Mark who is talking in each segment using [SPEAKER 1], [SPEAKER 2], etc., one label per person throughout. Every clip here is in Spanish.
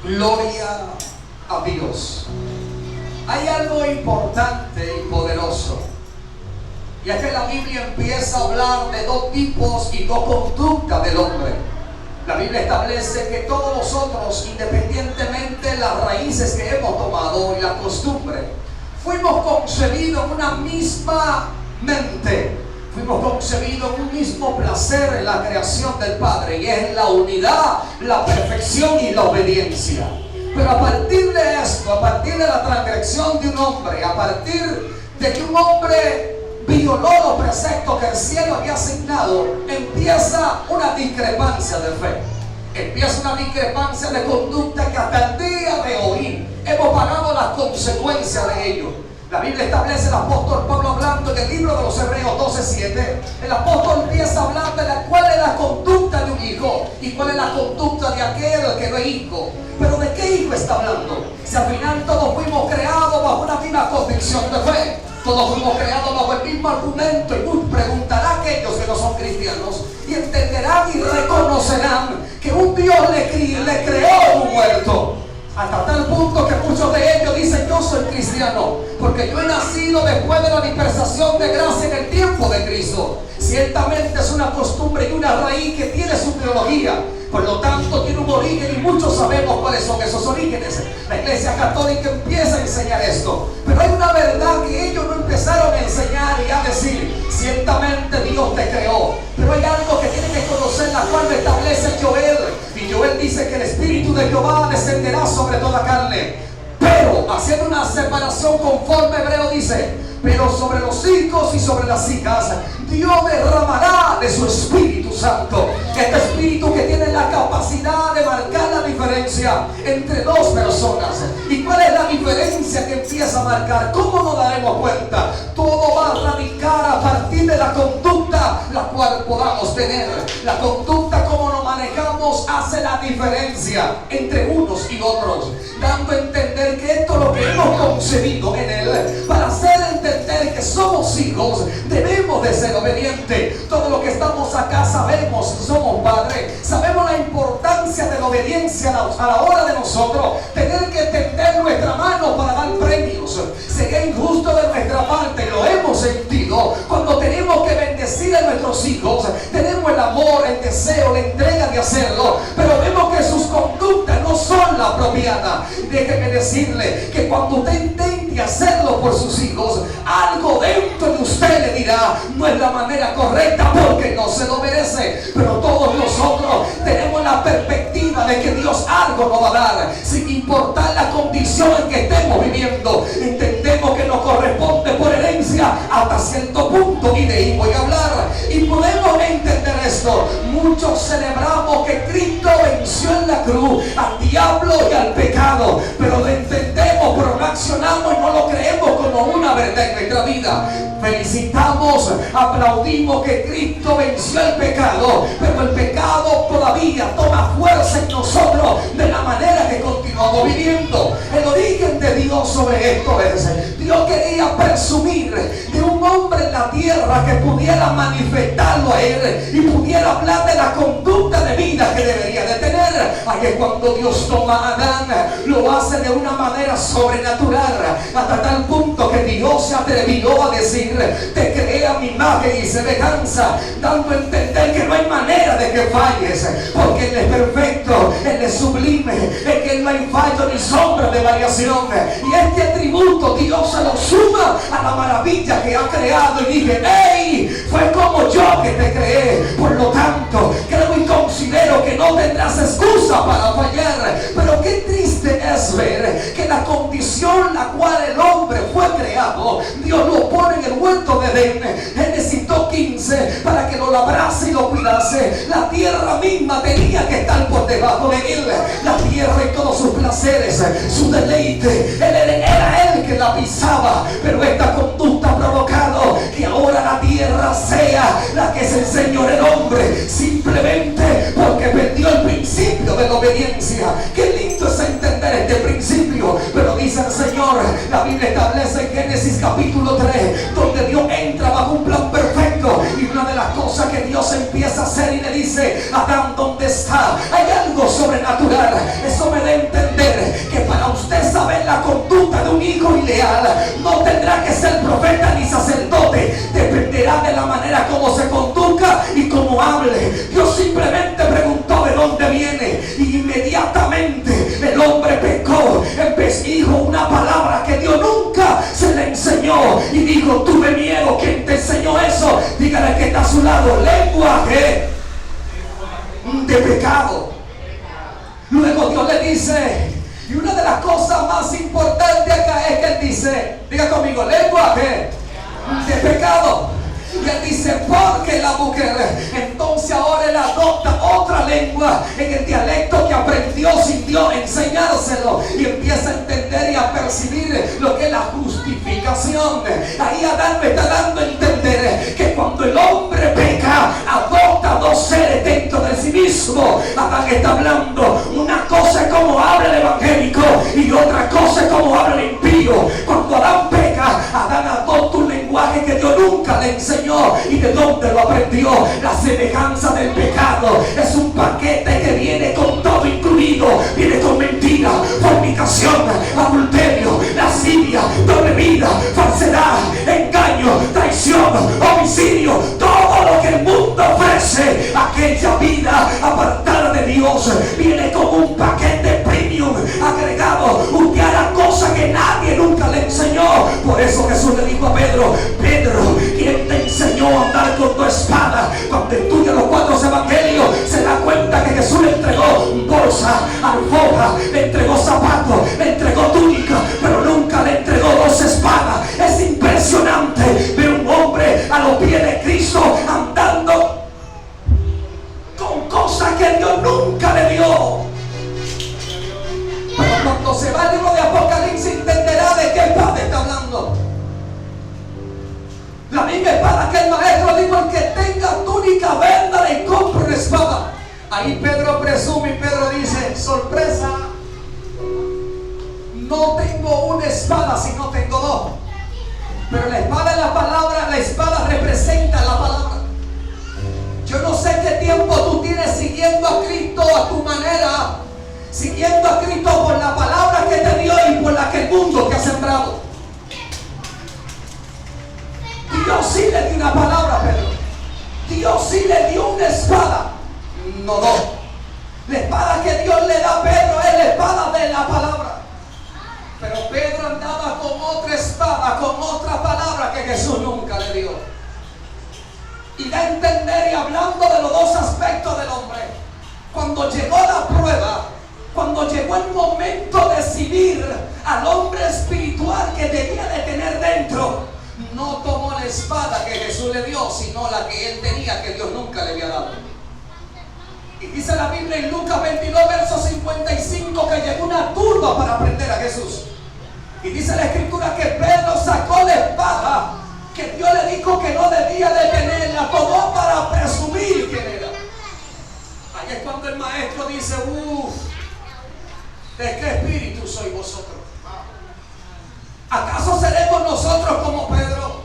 [SPEAKER 1] Gloria a Dios. Hay algo importante y poderoso, y es que la Biblia empieza a hablar de dos tipos y dos conductas del hombre. La Biblia establece que todos nosotros, independientemente de las raíces que hemos tomado y la costumbre, fuimos concebidos en una misma mente, fuimos concebidos en un mismo placer en la creación del Padre, y es la unidad, la perfección y la obediencia. Pero a partir de esto, a partir de la transgresión de un hombre, a partir de que un hombre violó los preceptos que el cielo había asignado, empieza una discrepancia de fe, empieza una discrepancia de conducta que hasta el día de hoy hemos pagado las consecuencias de ello. La Biblia establece, el apóstol Pablo, hablando en el libro de los Hebreos 12:7, el apóstol empieza a hablar de cuál es la conducta de un hijo y cuál es la conducta de aquel que no es hijo. Pero ¿de qué hijo está hablando? Si al final todos fuimos creados bajo una misma convicción de fe, todos fuimos creados bajo el mismo argumento, y preguntará a aquellos que no son cristianos y entenderán y reconocerán que un Dios le creó un muerto. Hasta tal punto que muchos de ellos dicen: yo soy cristiano porque yo he nacido después de la dispensación de gracia en el tiempo de Cristo. Ciertamente es una costumbre y una raíz que tiene su teología, por lo tanto tiene un origen, y muchos sabemos cuáles son esos orígenes. La Iglesia Católica empieza a enseñar esto, pero hay una verdad que ellos no empezaron a enseñar y a decir: ciertamente Dios te creó. Pero hay algo que tienen que conocer, la cual establece Joel, y Joel dice que el Espíritu de Jehová descenderá sobre toda carne, pero haciendo una separación conforme Hebreo dice: pero sobre los hijos y sobre las hijas Dios derramará de su Espíritu Santo. Este Espíritu que tiene la capacidad de marcar la diferencia entre dos personas. ¿Y cuál es la diferencia que empieza a marcar? ¿Cómo nos daremos cuenta? Todo va a radicar a partir de la conducta la cual podamos tener. La conducta, como nos manejamos, hace la diferencia entre unos y otros, dando a entender que esto es lo que hemos concebido en Él. Para hacer entender que somos hijos, debemos de ser obedientes. Todo lo que estamos acá sabemos, somos padres, sabemos la importancia de la obediencia a la hora de nosotros tener que tender nuestra mano para dar premios. Sería injusto de nuestra parte, y lo hemos sentido, cuando tenemos que bendecir a nuestros hijos. Tenemos el amor, el deseo, la entrega de hacerlo, pero vemos que sus conductas no son la apropiada. Déjeme decirle que cuando usted intente hacerlo por sus hijos, algo dentro de usted le dirá: no es la manera correcta, porque no se lo merece. Pero todos nosotros tenemos la perspectiva de que Dios algo nos va a dar, sin importar la condición en que estemos viviendo. Entendemos que nos corresponde por herencia hasta cierto punto, y de ahí voy a hablar. Y podemos entender esto. Muchos celebramos que Cristo venció en la cruz al diablo y al pecado, pero lo entendemos, pero no accionamos y no lo creemos como una verdad en nuestra vida. Felicitamos, aplaudimos que Cristo venció el pecado, pero el pecado todavía toma fuerza en nosotros de la manera que continuamos viviendo. El origen de Dios sobre esto es: Dios quería presumir de un hombre en la tierra que pudiera manifestarlo a Él y pudiera hablar de la conducta de vida que debería de tener. Ahí es cuando Dios toma a Adán, lo hace de una manera sobrenatural, hasta tal punto que Dios se atrevió a decir: te creé a mi imagen y semejanza, dando a entender que no hay manera de que falles, porque Él es perfecto, Él es sublime, en que Él no hay fallo ni sombra de variación. Y este atributo Dios se lo suma a la maravilla que ha creado, y dije: ¡hey! Fue como yo que te creé. Por lo tanto, creo y considero que no tendrás excusa para fallar. Pero qué triste es ver que la condición la cual el hombre fue creado, Dios lo pone en el huerto de Edén, Génesis 2:15, para que lo labrase y lo cuidase. La tierra misma tenía que estar por debajo de él. La tierra y todos sus placeres, su deleite, era él que la pisaba. Pero esta conducta ha provocado que ahora la tierra sea la que se enseñore el hombre, simplemente porque perdió el principio de la obediencia. Qué lindo es entender este principio. Pero dice el Señor, la Biblia establece en Génesis capítulo 3, donde Dios entra bajo un plan perfecto, y una de las cosas que Dios empieza a hacer y le dice: Adán, ¿dónde está? Hay algo sobrenatural. Eso me da a entender la conducta de un hijo ileal. No tendrá que ser profeta ni sacerdote. Dependerá de la manera como se conduzca y como hable. Dios simplemente preguntó de dónde viene. Y inmediatamente el hombre pecó. Dijo una palabra que Dios nunca se le enseñó. Y dijo: tuve miedo. ¿Quién te enseñó eso? Dígale que está a su lado. Lenguaje de pecado. Luego Dios le dice, y una de las cosas más importantes acá es que Él dice, diga conmigo, lenguaje de pecado. Y Él dice, porque la mujer, entonces ahora Él adopta otra lengua en el dialecto que aprendió sin Dios enseñárselo, y empieza a entender y a percibir lo que es la justificación. Ahí Adán me está dando a entender que cuando el hombre peca, adopta dos seres dentro de sí mismo. Adán está hablando, una cosa es como habla el evangélico y otra cosa es como habla el impío. Cuando Adán peca, Adán adopta un lenguaje que Dios nunca le enseñó. ¿Y de dónde lo aprendió? La semejanza del pecado es un paquete que viene con todo incluido. Viene con mentira, fornicación, adulterio, lascivia, doble vida, falsedad, engaño, traición, homicidio, todo lo que el mundo ofrece. Aquella vida apartada de Dios viene con un paquete premium agregado. Usted hará cosas que nadie nunca le enseñó. Por eso Jesús le dijo a Pedro: Pedro, ¿quién te enseñó a andar con tu espada? Cuando estudia los 4 evangelios se da cuenta que Jesús le entregó bolsa, alfombra, le entregó zapatos, le entregó túnica, pero nunca le entregó 2 espadas. Es impresionante ver un hombre a los pies de Cristo andando con cosas que Dios nunca le dio. Pero cuando se va el libro de Apocalipsis entenderá de qué espada está hablando. La misma espada que el maestro dijo: el que tenga túnica, véndala y compre una espada. Ahí Pedro presume y Pedro dice: sorpresa, no tengo una espada sino tengo 2. Pero la espada es la palabra, la espada representa la palabra. Yo no sé qué tiempo tú tienes siguiendo a Cristo a tu manera, siguiendo a Cristo por la palabra que te dio y por la que el mundo te ha sembrado. Dios sí le dio una palabra, Pedro. Dios sí le dio una espada, no 2. La espada que Dios le da a Pedro es la espada de la palabra. Pero Pedro andaba con otra espada, con otra palabra que Jesús nunca le dio. Y da a entender, y hablando de los 2 aspectos del hombre, cuando llegó la prueba, cuando llegó el momento de decidir al hombre espiritual que debía de tener dentro, no tomó la espada que Jesús le dio, sino la que él tenía, que Dios nunca le había dado. Y dice la Biblia en Lucas 22, verso 55, que llegó una turba para prender a Jesús. Y dice la escritura que Pedro sacó la espada que Dios le dijo que no debía de tenerla, tomó para presumir quién era. Ahí es cuando el maestro dice: ¿de qué espíritu sois vosotros? ¿Acaso seremos nosotros como Pedro,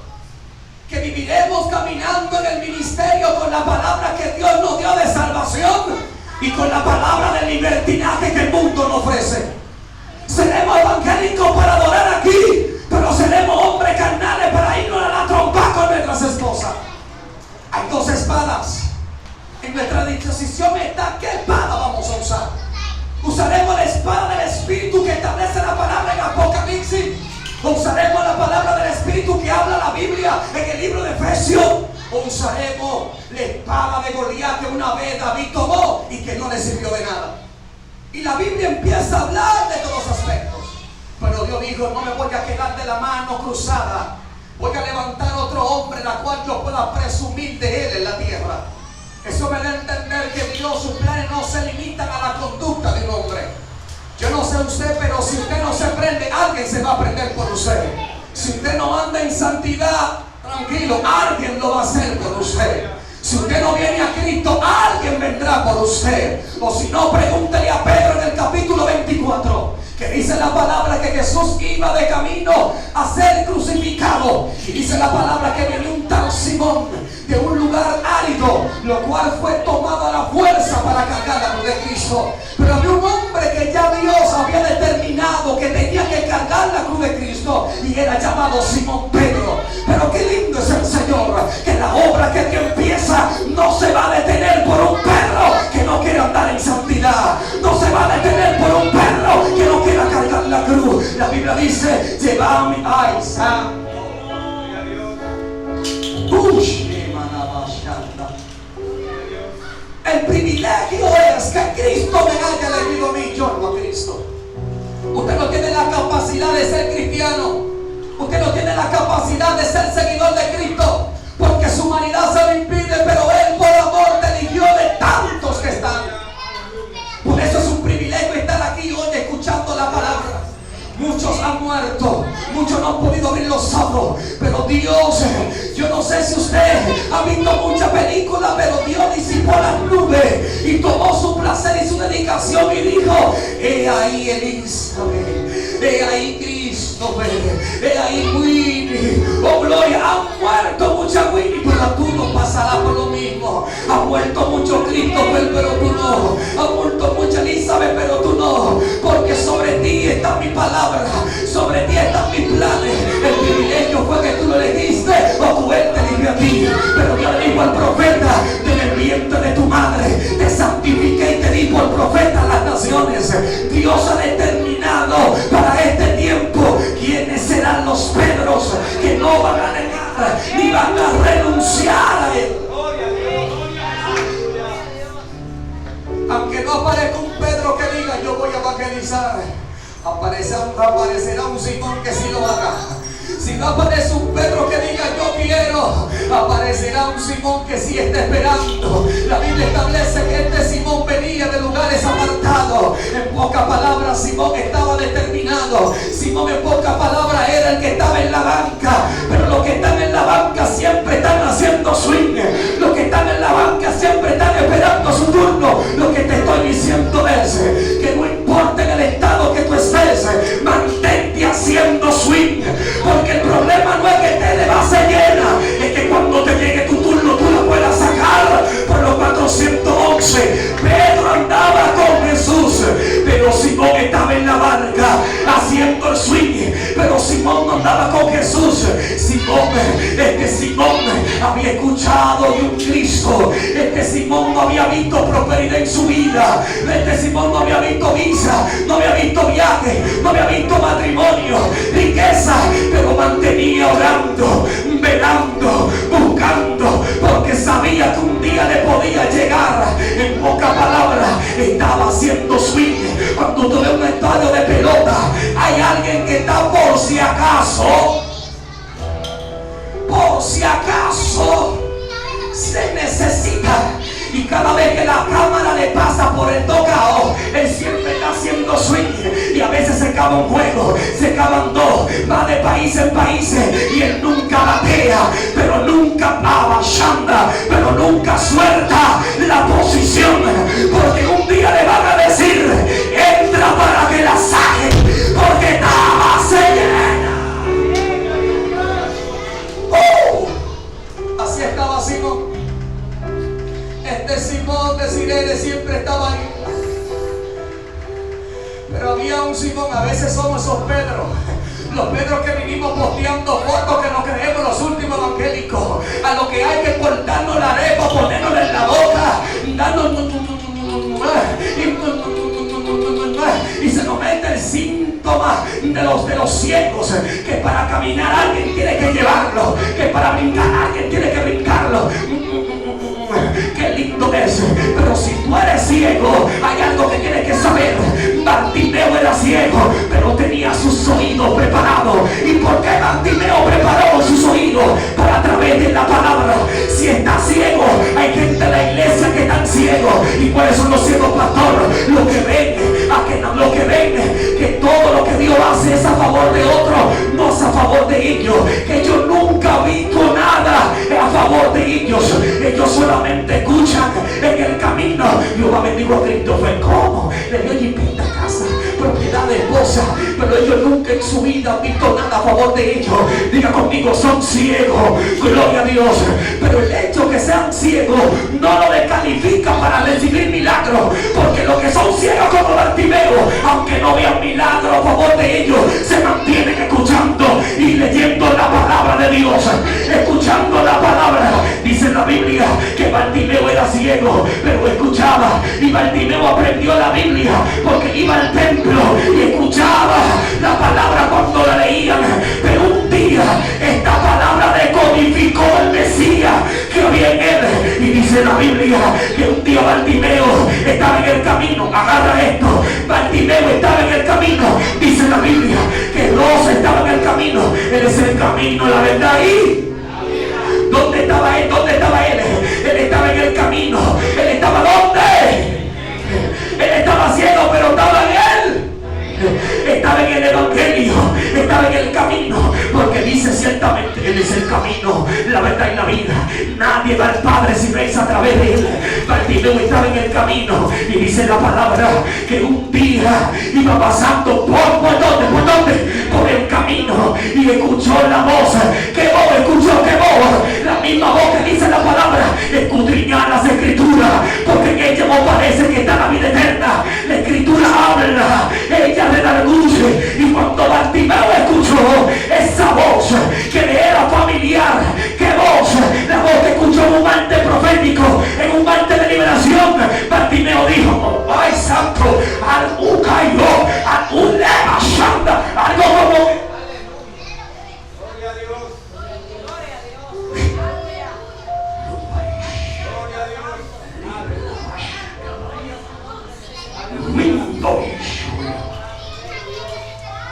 [SPEAKER 1] que viviremos caminando en el ministerio con la palabra que Dios nos dio de salvación y con la palabra de libertinaje que el mundo nos ofrece? Seremos evangélicos para adorar aquí, pero seremos hombres carnales para irnos a la trompa con nuestras esposas. Hay 2 espadas. En nuestra disposición está qué espada vamos a usar. ¿Usaremos la espada del Espíritu que establece la palabra en Apocalipsis? ¿O usaremos la palabra del Espíritu que habla la Biblia en el libro de Efesios? ¿O usaremos la espada de Goliat que una vez David tomó y que no le sirvió de nada? Y la Biblia empieza a hablar de todos los aspectos. Pero Dios dijo: no me voy a quedar de la mano cruzada. Voy a levantar otro hombre, la cual yo pueda presumir de él en la tierra. Eso me da a entender que Dios, sus planes no se limitan a la conducta de un hombre. Yo no sé usted, pero si usted no se prende, alguien se va a prender por usted. Si usted no anda en santidad, tranquilo, alguien lo va a hacer por usted. Si usted no viene a Cristo, alguien vendrá por usted. O si no, pregúntele a Pedro en el capítulo 24, que dice la palabra que Jesús iba de camino a ser crucificado. Y dice la palabra que venía un tal Simón de un lugar árido, lo cual fue tomado a la fuerza para cargar la cruz de Cristo. Pero había un hombre que ya Dios había determinado que tenía que cargar llamado Simón Pedro. Pero qué lindo es el Señor, que la obra que Dios empieza no se va a detener por un Pedro que no quiere andar en santidad, no se va a detener por un Pedro que no quiera cargar la cruz. La Biblia dice: lleva mi ay santo. El privilegio es que Cristo me haya elegido a mí, yo no a Cristo. Usted no tiene la capacidad de ser cristiano, usted no tiene la capacidad de ser seguidor de Cristo, porque su humanidad se lo impide, pero Él por amor te eligió de tantos que están. Por eso es un privilegio estar aquí hoy escuchando la palabra. Muchos han muerto, muchos no han podido abrir los ojos, pero Dios, yo no sé si usted ha visto muchas películas, pero Dios disipó las nubes y tomó su placer y su dedicación y dijo: he ahí Elizabeth, he ahí Christopher, he ahí Winnie. Oh gloria, han muerto muchas Winnie, pero tú no pasarás por lo mismo. Han muerto mucho Christopher, pero tú no. Han muerto mucha Elizabeth, pero tú no, porque sobre ti está mi palabra, sobre ti están mis planes. El privilegio fue que tú lo elegiste, o tú Él te eligió a ti. Pero Dios le dijo al profeta: en el vientre de tu madre te santifiqué y te di por profeta a las naciones. Dios ha determinado para este tiempo quiénes serán los Pedros que no van a negar ni van a renunciar a Él. Aunque no aparezca un Pedro que diga: yo voy a evangelizar, aparecerá un Simón que sí lo haga. Si no aparece un Pedro que diga: yo quiero, aparecerá un Simón que sí está esperando. La Biblia establece que este Simón venía de lugares apartados. En pocas palabras, Simón estaba determinado. Simón, en pocas palabras, era el que estaba en la banca. Pero los que están en la banca siempre están haciendo swing. Los que están en la banca siempre están esperando su turno. Lo que te estoy diciendo es que no importa en el estado que tú estés, mantente haciendo swing. Porque el problema no es que te le base llena, es que cuando te llegue tu turno tú la puedas sacar por los 411. Pedro andaba con Jesús, pero Simón estaba en la barca haciendo el swing. Pero Simón no andaba con Jesús. Simón había escuchado de un Cristo. Simón no había visto prosperidad en su vida. Simón no había visto visa, no había visto viaje, no había visto matrimonio, riqueza, pero mantenía orando, velando, buscando, porque sabía que un día le podía llegar. En pocas palabras, estaba haciendo swing. Cuando tú ves un estadio de pelota, hay alguien que está por si acaso se necesita. Y cada vez que la cámara le pasa por el tocado, él siempre está haciendo swing. Y a veces se acaba un juego, se acaban dos, va de país en país, y él nunca batea, pero nunca abachanda, pero nunca suelta la posición. Porque un día le van a decir: entra para que la saque, porque nada se llena. Así estaba Simón. Este Simón de Cirene siempre estaba ahí. Pero había un Simón. A veces somos esos Pedros, los Pedros que vivimos posteando fotos que nos creemos los últimos evangélicos. A lo que hay que cortarnos la arepa, ponernos en la boca, darnos y se nos mete el síntoma de los ciegos, que para caminar alguien tiene que llevarlo, que para brincar alguien tiene que brincarlo. Qué lindo es. Pero si tú eres ciego, hay algo que tienes que saber. Bartimeo era ciego, pero tenía sus oídos preparados. ¿Y por qué Bartimeo preparó sus oídos? Para a través de la palabra. Si estás ciego, hay gente en la iglesia que están ciegos. ¿Y cuáles son los ciegos, pastor? Lo que ven, que todo lo que Dios hace es a favor de otros, no es a favor de ellos. Que ellos nunca han visto nada a favor de ellos. Ellos solamente escuchan en el camino: Jehová bendigo a Cristo. Fue como le dio jipeta, casa, propiedad de esposa, pero ellos nunca en su vida han visto nada a favor de ellos. Diga conmigo: son ciegos, gloria a Dios. Pero el hecho que sean ciegos no lo descalifica para recibir milagros, porque los que son ciegos como Bartimeo, aunque no vean milagros a favor de ellos, se mantienen escuchando y leyendo
[SPEAKER 2] la Biblia que Bartimeo era ciego, pero escuchaba. Y Bartimeo aprendió la Biblia porque iba al templo y escuchaba la palabra cuando la leían. Pero un día esta palabra decodificó el Mesías que había en él. Y dice la Biblia que un día Bartimeo estaba en el camino. Agarra esto. Bartimeo estaba en el camino. Dice la Biblia que Dios estaba en el camino. Él es el camino, la verdad. Y ¿dónde estaba él? ¿Dónde estaba él? Él estaba en el camino. Él estaba ¿dónde? Él estaba ciego, pero estaba en él. Estaba en el evangelio, estaba en el camino, porque dice ciertamente Él es el camino, la verdad y la vida. Nadie va al Padre si no es a través de Él. Bartimeo estaba en el camino y dice la palabra que un día iba pasando ¿por dónde? Por el camino y escuchó la voz. ¿Qué voz escuchó? ¿Qué voz? La misma voz que dice la palabra, escudriñar las escrituras, porque en ella no parece que está la vida eterna. La escritura habla, ella redarguye. Y cuando Bartimeo escuchó esa voz que le era familiar, ¿qué voz? La voz que escuchó en un martes profético, en un martes de liberación. Bartimeo dijo: ¡ay santo! Algo cayó, algo leva shanda, algo como...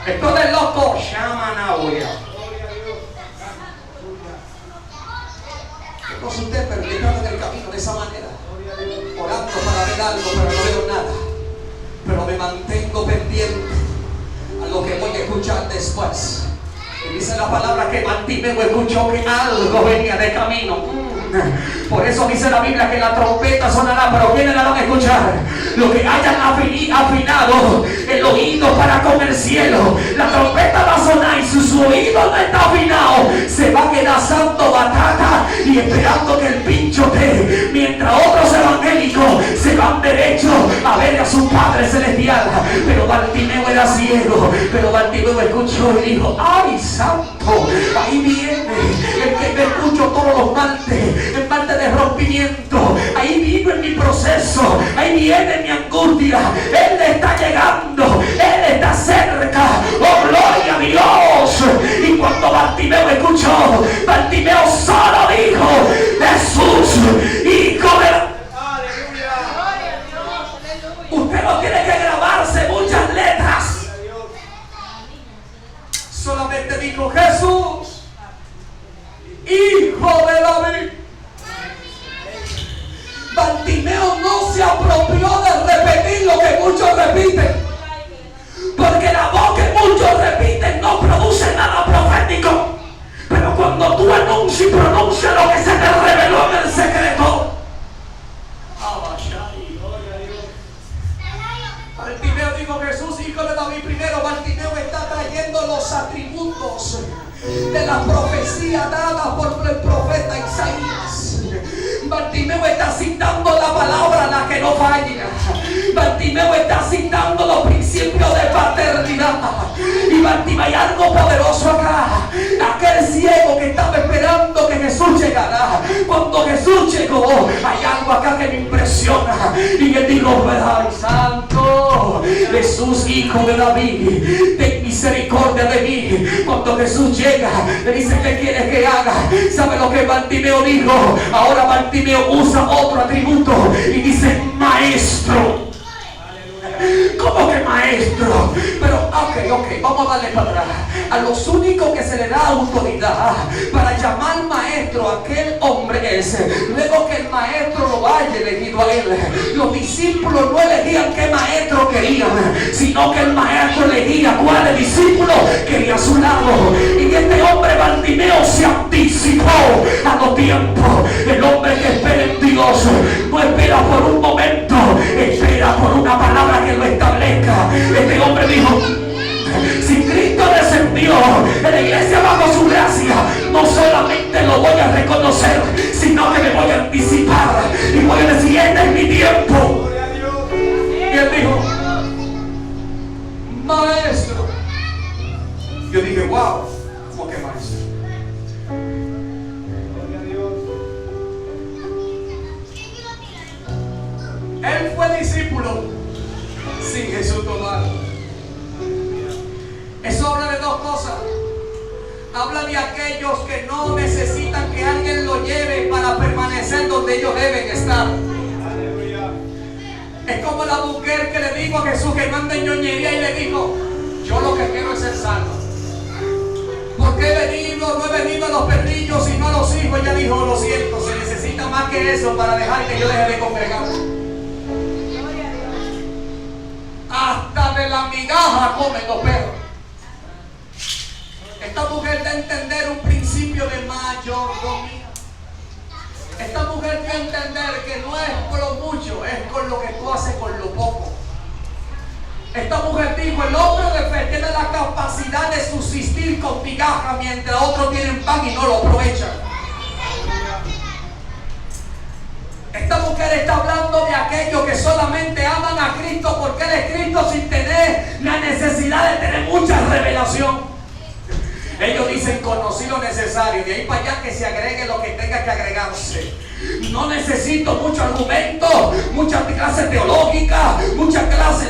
[SPEAKER 1] Esto de loco llaman ahora. ¿Qué cosa usted perdiendo en el camino de esa manera? Orando para ver algo, pero no veo nada. Pero me mantengo pendiente a lo que voy a escuchar después. Y dice la palabra que Bartimeo escuchó que algo venía de camino. Por eso dice la Biblia que la trompeta sonará, pero ¿quiénes la van a escuchar? Los que hayan afinado el oído para con el cielo. La trompeta va a sonar y si su oído no está afinado, se va a quedar santo batata y esperando que el pincho esté. Mientras otros evangélicos se van derecho a ver a su Padre Celestial. Pero Bartimeo era ciego. Pero Bartimeo escuchó y dijo: ¡ay santo! Ahí viene el que me escucho todos los martes. En parte de rompimiento, ahí vino en mi proceso, ahí viene mi angustia. Él está llegando, Él está cerca. Oh, gloria a Dios. Y cuando Bartimeo escuchó, Bartimeo solo dijo: Jesús, hijo de... ¡Aleluya! Usted no tiene que grabarse muchas letras. Solamente dijo: Jesús, hijo de David. Bartimeo no se apropió de repetir lo que muchos repiten, porque la voz que muchos repiten no produce nada profético. Pero cuando tú anuncias y pronuncias lo que se te reveló en el secreto, Bartimeo dijo: Jesús, hijo de David. Primero, Bartimeo está trayendo los atributos de la profecía dada por el profeta Isaías. Bartimeo está citando la palabra, la que no falla. Bartimeo está citando los principios de paternidad. Y Bartimeo, hay algo poderoso acá. Aquel ciego que estaba esperando que Jesús llegara, cuando Jesús llegó, hay algo acá que me impresiona. Y él dijo: ¡ay santo! Jesús, hijo de David, ten misericordia de mí. Cuando Jesús llega, le dice: ¿qué quieres que haga? ¿Sabe lo que Bartimeo dijo? Ahora Bartimeo usa otro atributo y dice: maestro. ¿Cómo que maestro? Pero ok, vamos a darle para atrás. A los únicos que se le da autoridad para llamar maestro a aquel hombre es luego que el maestro lo haya elegido a él. Los discípulos no elegían qué maestro querían, sino que el maestro elegía cuál discípulo quería a su lado. Y este hombre Bartimeo se anticipó a los tiempos. El hombre que espera en Dios no espera por un momento, espera por una palabra que lo establezca. Este hombre dijo: si Cristo descendió en la iglesia bajo su gracia, no solamente lo voy a reconocer, sino que me voy a anticipar y voy a decir: este es mi tiempo. Y él dijo: maestro. Yo dije: wow, ¿cómo que maestro? sin Jesús tomar. Eso habla de dos cosas. Habla de aquellos que no necesitan que alguien lo lleve para permanecer donde ellos deben estar. Es como la mujer que le dijo a Jesús que no ande en ñoñería y le dijo: yo lo que quiero es ser salvo. Porque no he venido a los perrillos sino a los hijos. Ella dijo: lo siento, se necesita más que eso para dejar que yo deje de congregar. Hasta de la migaja comen los perros. Esta mujer da a entender un principio de mayordomía. Esta mujer da a entender que no es con lo mucho, es con lo que tú haces con lo poco. Esta mujer dijo: el hombre de fe tiene la capacidad de subsistir con migaja mientras otros tienen pan y no lo aprovechan. Esta mujer está hablando de aquellos que solamente aman a Cristo porque Él es Cristo, sin tener la necesidad de tener mucha revelación. Ellos dicen: conocí lo necesario, de ahí para allá que se agregue lo que tenga que agregarse. No necesito mucho argumento, muchas clases teológicas, muchas clases.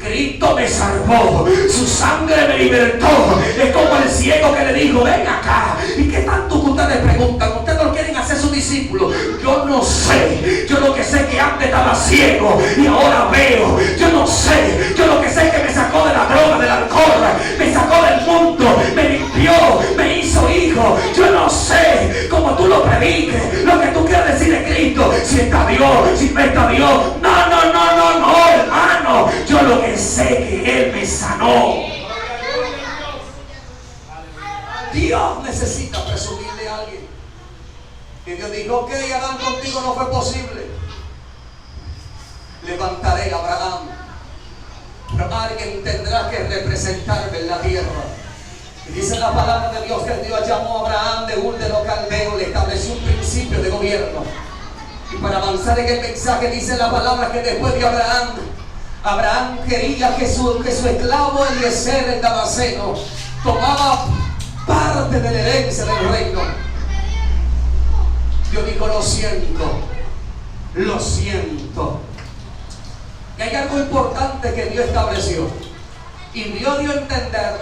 [SPEAKER 1] Cristo me salvó, su sangre me libertó. Es como el ciego que le dijo: ven acá. ¿Y qué tanto que ustedes preguntan? ¿Ustedes no quieren hacer sus discípulos? Yo no sé. Yo lo que sé es que antes estaba ciego y ahora veo. Yo no sé. Yo lo que sé es que me sacó de la droga, del alcohol, me sacó del mundo, me limpió, me hizo hijo. Yo no sé cómo tú lo prediques, lo que tú quieres decir de Cristo. Si está Dios, si no está Dios. No, hermano. Yo lo que sé que Él me sanó. Dios necesita presumirle a alguien. Y Dios dijo: ok, Adán, contigo no fue posible. Levantaré a Abraham, pero alguien tendrá que representarme en la tierra. Y dice la palabra de Dios que Dios llamó a Abraham de Ur de los Caldeos, le estableció un principio de gobierno. Y para avanzar en el mensaje, dice la palabra que después de Abraham quería que su esclavo Eliezer el Damaseno tomaba parte de la herencia del reino. Dios dijo: lo siento. Y hay algo importante que Dios estableció. Y Dios dio a entender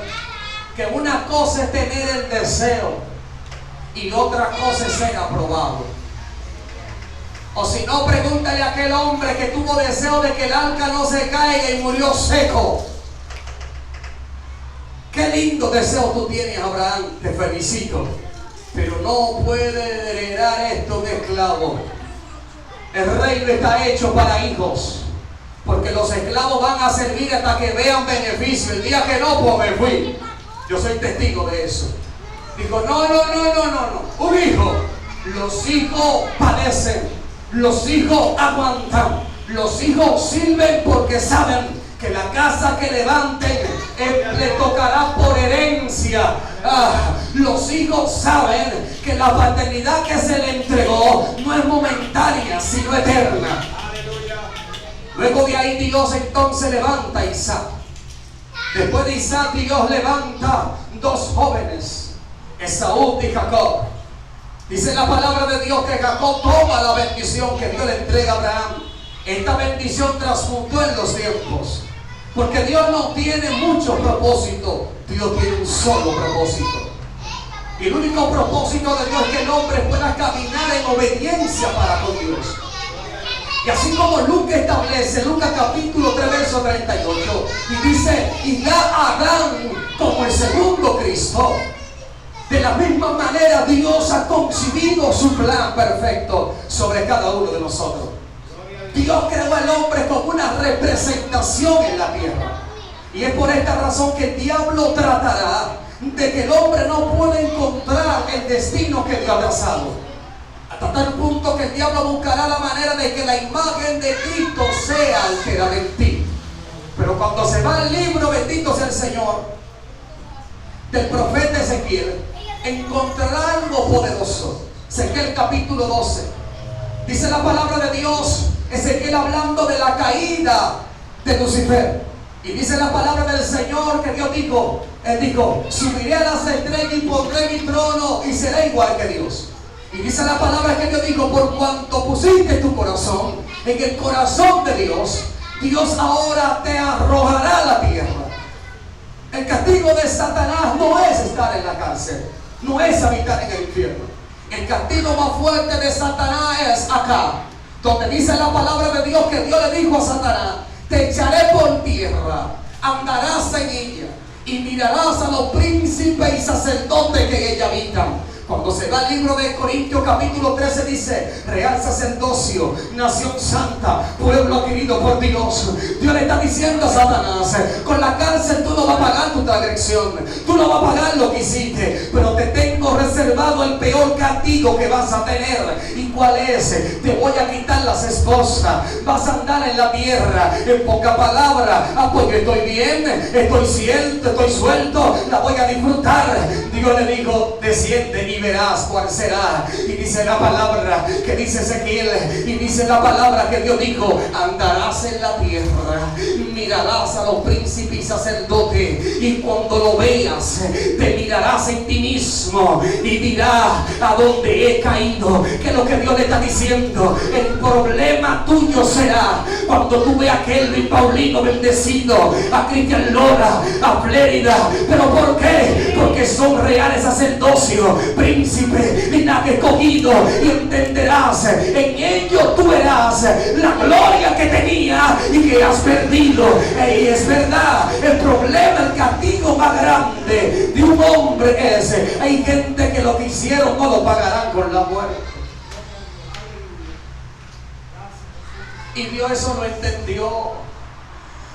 [SPEAKER 1] que una cosa es tener el deseo y otra cosa es ser aprobado. O si no, pregúntale a aquel hombre que tuvo deseo de que el arca no se caiga y murió seco. Qué lindo deseo tú tienes, Abraham, te felicito. Pero no puede heredar esto un esclavo. El reino está hecho para hijos. Porque los esclavos van a servir hasta que vean beneficio. El día que no, pues me fui. Yo soy testigo de eso. Digo: no. Un hijo. Los hijos padecen. Los hijos aguantan. Los hijos sirven porque saben que la casa que levanten le tocará por herencia. Los hijos saben que la paternidad que se le entregó no es momentánea, sino eterna. Luego de ahí Dios entonces levanta a Isaac. Después de Isaac, Dios levanta dos jóvenes, Esaú y Jacob. Dice la palabra de Dios que Jacob toma la bendición que Dios le entrega a Abraham. Esta bendición transmutó en los tiempos. Porque Dios no tiene muchos propósitos, Dios tiene un solo propósito. Y el único propósito de Dios es que el hombre pueda caminar en obediencia para con Dios. Y así como Lucas establece, Lucas capítulo 3, verso 38, y dice: y da a Adán como el segundo Cristo. De la misma manera Dios ha concebido su plan perfecto sobre cada uno de nosotros. Dios creó al hombre como una representación en la tierra. Y es por esta razón que el diablo tratará de que el hombre no puede encontrar el destino que Dios ha trazado. Hasta tal punto que el diablo buscará la manera de que la imagen de Cristo sea alterada en ti. Pero cuando se va el libro, bendito sea el Señor, del profeta Ezequiel, encontrará algo poderoso. Ezequiel capítulo 12. Dice la palabra de Dios, Ezequiel hablando de la caída de Lucifer. Y dice la palabra del Señor que Dios dijo, Él dijo: subiré a las estrellas y pondré mi trono y seré igual que Dios. Y dice la palabra que Dios dijo: por cuanto pusiste tu corazón en el corazón de Dios, Dios ahora te arrojará a la tierra. El castigo de Satanás no es estar en la cárcel, no es habitar en el infierno. El castigo más fuerte de Satanás es acá, donde dice la palabra de Dios que Dios le dijo a Satanás: te echaré por tierra, andarás en ella y mirarás a los príncipes y sacerdotes que en ella habitan. Cuando se va al libro de Corintios capítulo 13 dice: real sacerdocio, nación santa, pueblo adquirido por Dios. Dios le está diciendo a Satanás: con la cárcel tú no vas a pagar tu transgresión, tú no vas a pagar lo que hiciste, pero te tengo reservado el peor castigo que vas a tener. ¿Y cuál es? Te voy a quitar las esposas, vas a andar en la tierra. En poca palabra, pues yo estoy bien, estoy cierto, estoy suelto, la voy a disfrutar. Dios le dijo: desciende y verás cuál será. Y dice la palabra que dice Ezequiel, y dice la palabra que Dios dijo: andarás en la tierra, mirarás a los príncipes y sacerdotes, y cuando lo veas te mirarás en ti mismo y dirás: a dónde he caído. ¿Qué es lo que Dios le está diciendo? El problema tuyo será cuando tú veas a Kelvin Paulino bendecido, a Cristian Lora, a Flérida. ¿Pero por qué? Porque son reales sacerdocios, príncipe, linaje escogido, y entenderás, en ello tú verás la gloria que tenía y que has perdido. Y es verdad, el problema, el castigo más grande de un hombre es: hay gente que lo que hicieron no lo pagarán con la muerte. Y Dios eso lo entendió.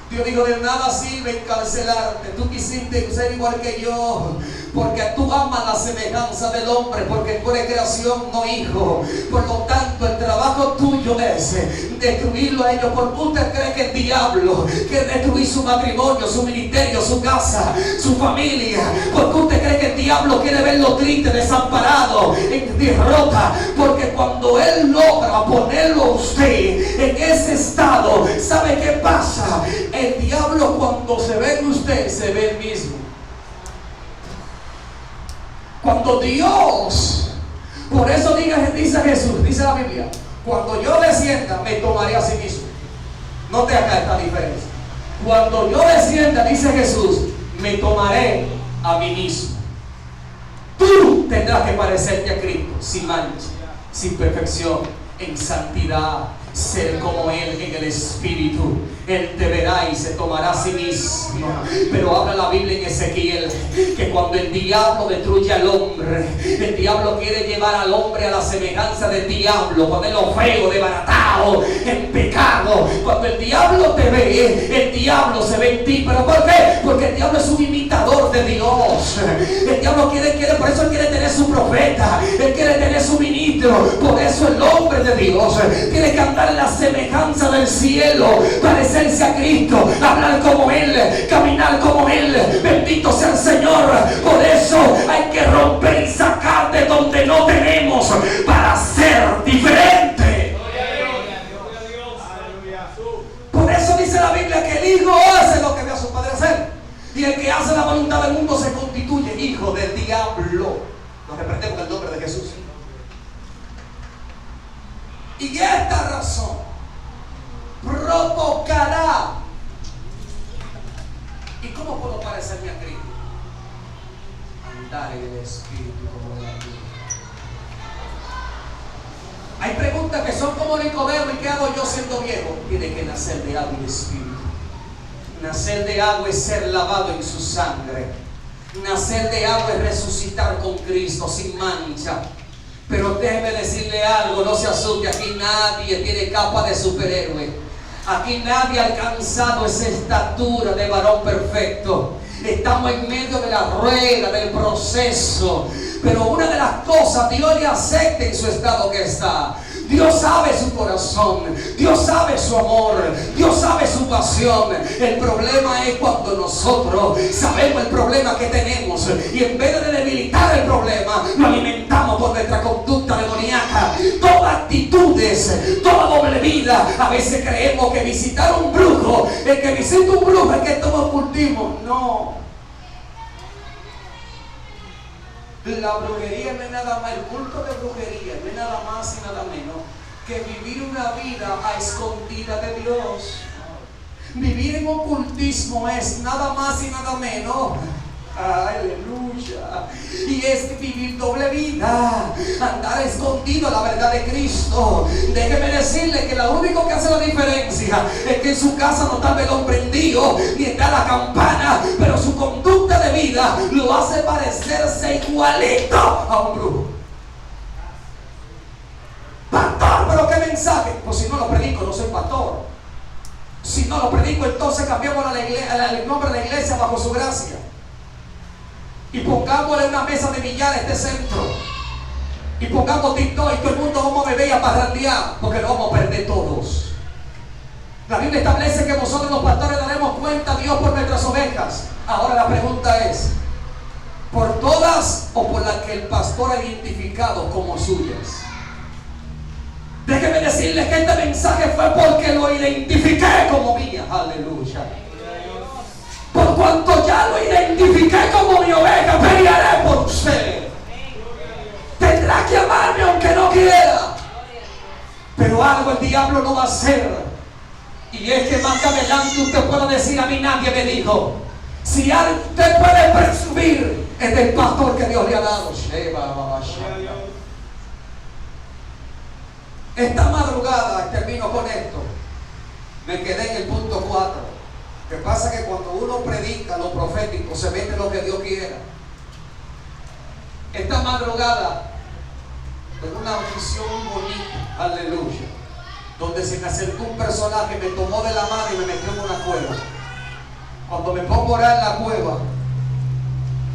[SPEAKER 1] Dios dijo: de nada sirve encarcelarte. Tú quisiste ser igual que yo, porque tú amas la semejanza del hombre, porque tú eres creación, no hijo. Por lo tanto, el trabajo tuyo es destruirlo a ellos. Porque usted cree que el diablo quiere destruir su matrimonio, su ministerio, su casa, su familia. Porque usted cree que el diablo quiere verlo triste, desamparado, en derrota. Porque cuando él logra ponerlo a usted en ese estado, ¿sabe qué pasa? El diablo, cuando se ve en usted, se ve el mismo. Cuando Dios, por eso dice Jesús, dice la Biblia: cuando yo descienda, me tomaré a sí mismo. Note acá esta diferencia. Cuando yo descienda, dice Jesús, me tomaré a mí mismo. Tú tendrás que parecerte a Cristo, sin mancha, sin perfección, en santidad, ser como Él en el Espíritu. Él te verá y se tomará a sí mismo. Pero habla la Biblia en Ezequiel que cuando el diablo destruye al hombre, el diablo quiere llevar al hombre a la semejanza del diablo, ponerlo feo, desbaratado, en pecado. Cuando el diablo te ve, el diablo se ve en ti. ¿Pero por qué? Porque el diablo es un imitador de Dios. El diablo quiere, por eso él quiere tener su profeta, él quiere tener su ministro. Por eso el hombre de Dios tiene que andar en la semejanza del cielo, parecerse a Cristo, hablar como Él, caminar como Él. Bendito sea el Señor. Por eso hay que romper y sacar de donde no tenemos para ser diferente. Por eso dice la Biblia que el hijo hace lo que ve a su padre hacer, y el que hace la voluntad del mundo se constituye hijo del diablo. Nos reprendemos en el nombre de Jesús. Y esta razón provocará. ¿Y cómo puedo parecerme a Cristo? Andar en el Espíritu como de la vida. Hay preguntas que son como Nicodemo: ¿y qué hago yo siendo viejo? Tiene que nacer de agua y de Espíritu. Nacer de agua es ser lavado en su sangre. Nacer de agua es resucitar con Cristo sin mancha. Pero déjeme decirle algo, no se asuste, aquí nadie tiene capa de superhéroe. Aquí nadie ha alcanzado esa estatura de varón perfecto. Estamos en medio de la rueda, del proceso. Pero una de las cosas, Dios le acepta en su estado que está. Dios sabe su corazón, Dios sabe su amor, Dios sabe su pasión. El problema es cuando nosotros sabemos el problema que tenemos y en vez de debilitar el problema, lo alimentamos por nuestra conducta demoníaca. Todas actitudes, toda doble vida. A veces creemos que visitar un brujo, el que visita un brujo es que todos ocultismo. No. La brujería no es nada más, el culto de brujería no es nada más y nada menos que vivir una vida a escondida de Dios. Vivir en ocultismo es nada más y nada menos. Aleluya. Y es vivir doble vida, andar escondido a la verdad de Cristo. Déjeme decirle que lo único que hace la diferencia es que en su casa no está el velón prendido ni está la campana, pero su conducta de vida lo hace parecerse igualito a un brujo. Pastor, pero qué mensaje. Pues si no lo predico, no soy pastor. Si no lo predico, entonces cambiamos el nombre de la iglesia bajo su gracia y pongámosle una mesa de billar a este centro y pongamos TikTok y todo el mundo vamos a beber y a parrandear, porque lo vamos a perder todos. La Biblia establece que nosotros los pastores daremos cuenta a Dios por nuestras ovejas. Ahora la pregunta es, ¿por todas o por las que el pastor ha identificado como suyas? Déjeme decirles que este mensaje fue porque lo identifiqué como mía. Aleluya. Por cuanto ya lo identifiqué como mi oveja, pelearé por usted. Tendrá que amarme aunque no quiera. Pero algo el diablo no va a hacer. Y es que más adelante usted pueda decir: a mí nadie me dijo. Si usted puede presumir, es del pastor que Dios le ha dado. Esta madrugada, termino con esto, me quedé en el punto 4. Lo que pasa es que cuando uno predica lo profético, se mete lo que Dios quiera. Esta madrugada, en una visión bonita, aleluya, donde se me acercó un personaje, me tomó de la mano y me metió en una cueva. Cuando me pongo a orar en la cueva,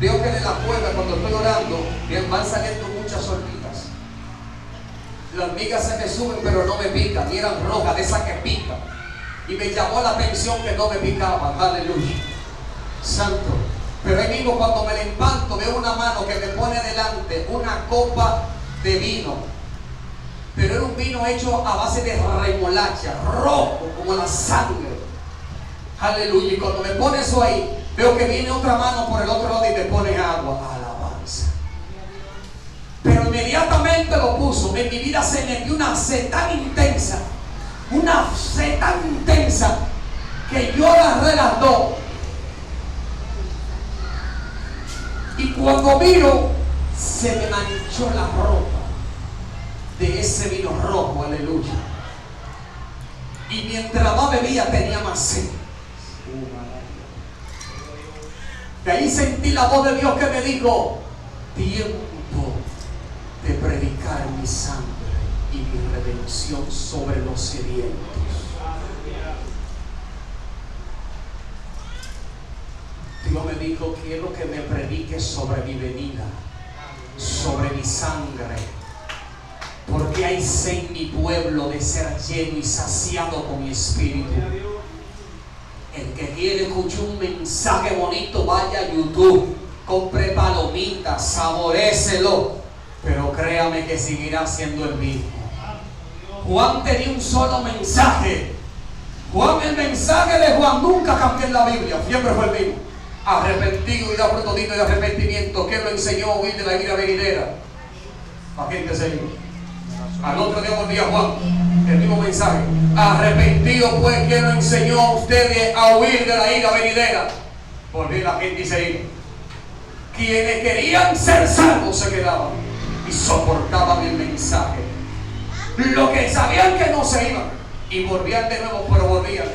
[SPEAKER 1] veo que en la cueva, cuando estoy orando, van saliendo muchas hormigas. Las hormigas se me suben, pero no me pican, y eran rojas, de esas que pican. Y me llamó la atención que no me picaban. Aleluya. Santo. Pero ahí mismo, cuando me levanto, veo una mano que me pone delante una copa de vino. Pero era un vino hecho a base de remolacha, rojo como la sangre. Aleluya. Y cuando me pone eso ahí, veo que viene otra mano por el otro lado y me pone agua. Alabanza. Pero inmediatamente lo puso. En mi vida se metió una sed tan intensa. Una sed tan intensa que yo agarré las dos. Y cuando miro, se me manchó la ropa de ese vino rojo, aleluya. Y mientras más bebía, tenía más sed. De ahí sentí la voz de Dios que me dijo: tiempo de predicar mi sangre y mi redención sobre los sedientos. Dios me dijo: quiero que me prediques sobre mi venida, sobre mi sangre, porque hay sed en mi pueblo de ser lleno y saciado con mi espíritu. El que quiere escuchar un mensaje bonito, vaya a YouTube, compre palomitas, saborécelo, pero créame que seguirá siendo el mismo. Juan tenía un solo mensaje. El mensaje de Juan nunca cambió en la Biblia, siempre fue el mismo: arrepentido y da fruto digno de arrepentimiento. ¿Quién lo enseñó a huir de la ira venidera? ¿A quién te enseñó? Al otro día volvía Juan, el mismo mensaje: arrepentido pues, ¿quién lo enseñó a ustedes a huir de la ira venidera? Volví la gente y se iba. Quienes querían ser salvos se quedaban y soportaban el mensaje. Los que sabían que no se iban y volvían de nuevo, pero volvían.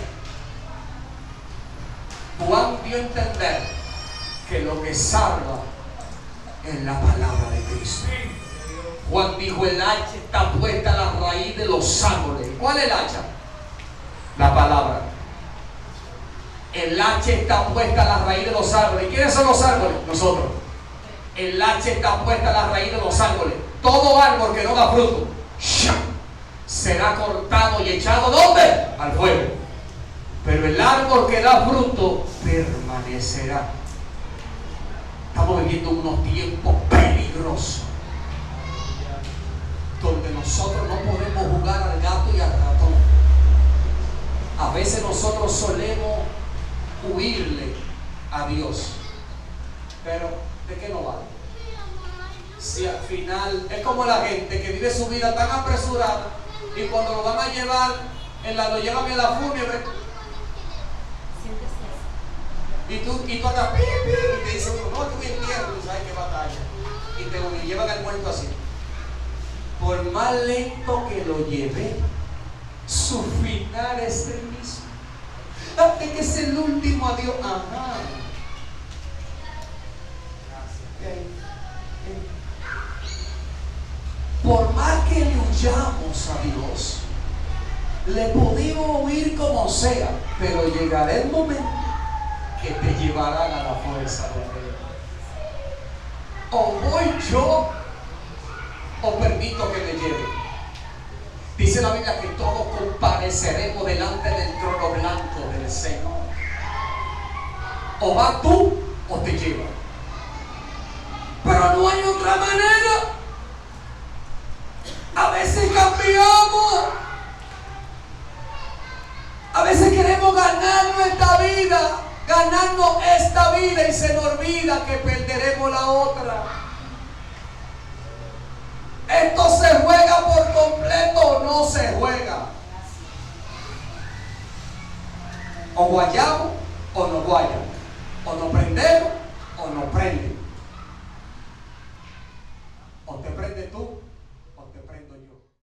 [SPEAKER 1] Juan dio a entender que lo que salva es la palabra de Cristo. Juan dijo: el hacha está puesta a la raíz de los árboles. ¿Cuál es el hacha? La palabra. El hacha está puesta a la raíz de los árboles. ¿Quiénes son los árboles? Nosotros. El hacha está puesta a la raíz de los árboles. Todo árbol que no da fruto será cortado y echado ¿dónde? Al fuego. Pero el árbol que da fruto permanecerá. Estamos viviendo unos tiempos peligrosos, donde nosotros no podemos jugar al gato y al ratón. A veces nosotros solemos huirle a Dios, pero ¿de qué no vale? Si al final es como la gente que vive su vida tan apresurada y cuando lo van a llevar, lo llevan en la fúnebre, Y tú acá, pi, pi, y te dicen, no, tú bien tierno, tú sabes qué batalla. Y te llevan al muerto así. Por más lento que lo lleve, su final es el mismo. Hasta que es el último adiós. Ajá. Por más que le huyamos a Dios, le podemos huir como sea, pero llegará el momento que te llevarán a la fuerza de Dios. O voy yo, o permito que me lleven. Dice la Biblia que todos compareceremos delante del trono blanco del Señor. O vas tú, o te llevan. Pero no hay otra manera. A veces cambiamos. A veces queremos ganarnos esta vida y se nos olvida que perderemos la otra. ¿Esto se juega por completo o no se juega? O guayamos o no guayamos. O nos prendemos o no prenden.